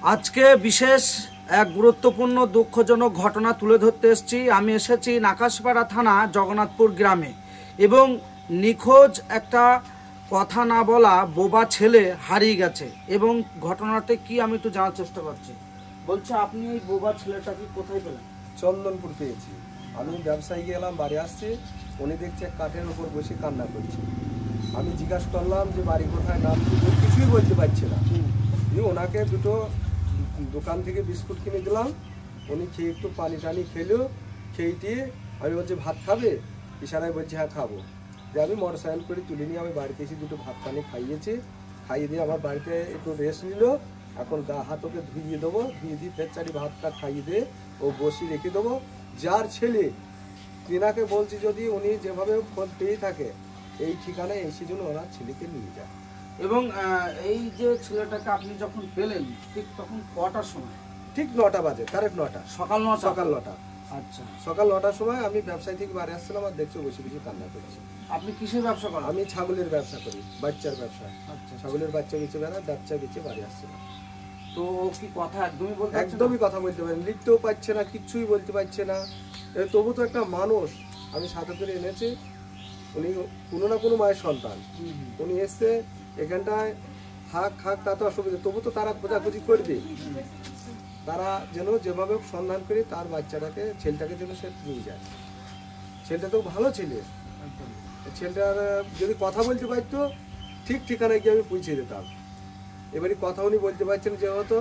আজকে বিশেষ এক গুরুত্বপূর্ণ দুঃখজনক ঘটনা তুলে ধরতে এসেছি। আমি এসেছি নাকাশপাড়া থানা জগন্নাথপুর গ্রামে এবং নিখোঁজ একটা কথা না বলা বোবা ছেলে হারিয়ে গেছে এবং ঘটনাটা কি আমি একটু জানার চেষ্টা করছি। বলছে আপনি এই বোবা ছেলেটাকে কোথায় পেলেন? চন্দনপুর পেয়েছি। আমি ব্যবসায়ী গেলাম, বাড়ি আসছি, উনি দেখছে কাঠের উপর বসে কান্না করছে। আমি জিজ্ঞাসা করলাম যে বাড়ি কোথায়, নাম কিছুই বলতে পারছে না। দিয়ে ওনাকে দুটো দোকান থেকে বিস্কুট কিনে দিলাম, উনি খেয়ে একটু পানি টানি খেলো। খেয়ে দিয়ে আমি বলছি ভাত খাবে, ইশারায় বলছি হ্যাঁ খাবো। যে আমি মোটর সাইকেল করে তুলে নিয়ে আমি বাড়িতে এসে দুটো ভাত পানি খাইয়েছি। খাইয়ে দিয়ে আমার বাড়িতে একটু রেস্ট নিল। এখন গা হাত ওকে ধুইয়ে দেবো, ধুয়ে দিয়ে ফের চারি ভাতটা খাইয়ে দিয়ে ও বসি রেখে দেবো। যার ছেলে তিনাকে বলছি যদি উনি যেভাবে খোঁজ পেয়ে থাকে এই ঠিকানায় এসে জন্য ওনার ছেলেকে নিয়ে যায়। এবং এই যে ছেলেটাকে আপনি যখন পেলেন ঠিক তখন কটার সময়? ঠিক 9টা বাজে, কারেক্ট 9টা, সকাল 9টা। সকাল 9টা। আচ্ছা, সকাল 9টার সময় আমি ব্যবসায়ী থেকে বাড়ি আসছিলাম আর দেখছি বসে বসে কান্না করছি। আপনি কিসের ব্যবসা করেন? আমি ছাগলের ব্যবসা করি, বাচ্চার ব্যবসা। আচ্ছা, ছাগলের বাচ্চা বেঁচে বেড়া, বাচ্চা বেঁচে বাড়ি আসছিলাম। তো কি কথা একদমই বলতে একদমই কথা বলতে পারেন, লিখতেও পারছে না, কিচ্ছুই বলতে পারছে না। তবু তো একটা মানুষ আমি সাথে করে এনেছি, উনি কোনো না কোনো মায়ের সন্তান। উনি এসছে এখানটায় থাক খাক তা তো অসুবিধা, তবু তো তারা খোঁজাখুঁজি করবে। তারা যেন যেভাবে সন্ধান করে তার বাচ্চাটাকে, ছেলেটাকে যেন সে নিয়ে যায়। ছেলেটা তো ভালো ছেলে, ছেলেটার যদি কথা বলতে পারতো ঠিক ঠিকানায় গিয়ে আমি পৌঁছে যেতাম। এবারে কথা উনি বলতে পারছেন যেহেতু,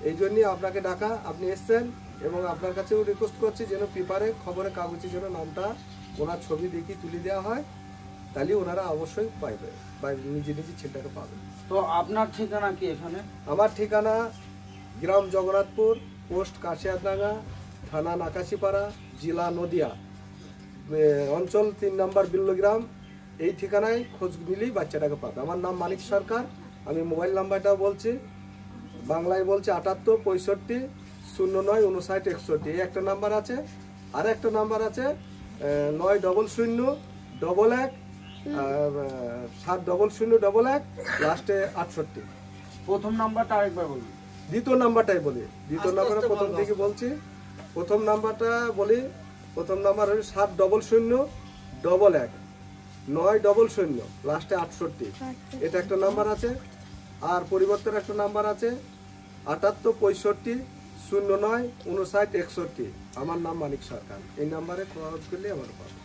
এই জন্যই আপনাকে ডাকা। আপনি এসছেন এবং আপনার কাছেও রিকোয়েস্ট করছি যেন পেপারে খবরের কাগজে যেন নামটা ওনার ছবি দেখি তুলে দেওয়া হয়, তাহলে ওনারা অবশ্যই পাইবে বা নিজে নিজে ছেলেটাকে পাবে। তো আপনার ঠিকানা কি এখানে? আমার ঠিকানা গ্রাম জগন্নাথপুর, পোস্ট কাশিয়াডাঙ্গা, থানা নাকাশিপাড়া, জেলা নদিয়া, অঞ্চল 3 নম্বর বিল্লগ্রাম। এই ঠিকানায় খোঁজ নিলেই বাচ্চাটাকে পাবে। আমার নাম মানিক সরকার। আমি মোবাইল নাম্বারটাও বলছি, বাংলায় বলছি 78 65 09 59 61। এই একটা নাম্বার আছে, আর একটা নাম্বার আছে 900 11 70011 লাস্টে 68। প্রথম নাম্বারটা আরেকবার বলুন। দ্বিতীয় নাম্বারটাই বলি, দ্বিতীয় নাম্বারটা প্রথম থেকে বলছি। প্রথম নাম্বারটা বলি, প্রথম নাম্বার হলো 70011 900 লাস্টে 68। এটা একটা নাম্বার আছে। আর পরিবর্তন একটা নাম্বার আছে 78 65 09 59 61। আমার নাম মানিক সরকার। এই নাম্বারে খোঁজ করলে আমার পাবে।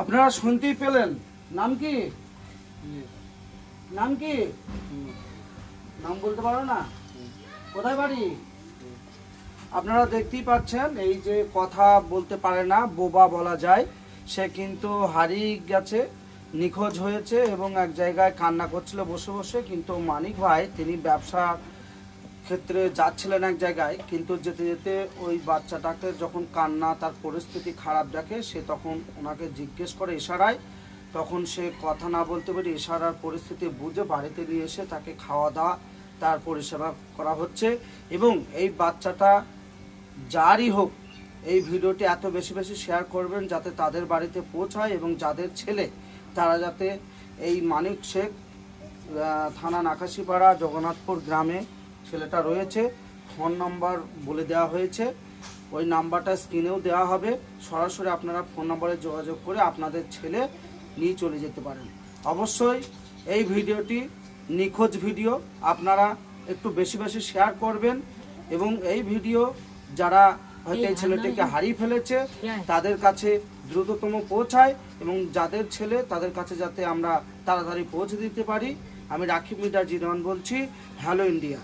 আপনারা শুনতেই পেলেন। নাম কি? নাম কি? নাম বলতে পারো না? কোথায় বাড়ি? আপনারা দেখতেই পাচ্ছেন, এই যে কথা বলতে পারে না, বোবা বলা যায়, সে কিন্তু হারিয়ে গেছে, নিখোঁজ হয়েছে এবং এক জায়গায় কান্না করছিল বসে বসে। কিন্তু মানিক ভাই তিনি ব্যবসা ক্ষেত্রে যাচ্ছিলেন এক জায়গায়, কিন্তু যেতে যেতে ওই বাচ্চাটাকে যখন কান্না, তার পরিস্থিতি খারাপ দেখে, সে তখন ওনাকে জিজ্ঞেস করে ইশারায়। তখন সে কথা না বলতে পেরে ইশারার পরিস্থিতি বুঝে বাড়িতে নিয়ে এসে তাকে খাওয়া দাওয়া, তার পরিষেবা করা হচ্ছে। এবং এই বাচ্চাটা যারই হোক, এই ভিডিওটি এত বেশি বেশি শেয়ার করবেন যাতে তাদের বাড়িতে পৌঁছায় এবং যাদের ছেলে তারা যাতে এই মানিক শেখ, থানা নাকাশিপাড়া জগন্নাথপুর গ্রামে ছেলেটা রয়েছে। ফোন নাম্বার বলে দেওয়া হয়েছে, ওই নাম্বারটা স্ক্রিনেও দেওয়া হবে। সরাসরি আপনারা ফোন নাম্বারে যোগাযোগ করে আপনাদের ছেলে নিয়ে চলে যেতে পারেন। অবশ্যই এই ভিডিওটি নিখোঁজ ভিডিও, আপনারা একটু বেশি বেশি শেয়ার করবেন এবং এই ভিডিও যারা হয়তো এই ছেলেটিকে হারিয়ে ফেলেছে তাদের কাছে দ্রুততম পৌঁছায় এবং যাদের ছেলে তাদের কাছে যাতে আমরা তাড়াতাড়ি পৌঁছে দিতে পারি। আমি রাকিব মিডিয়া জিরন বলছি। Hello India.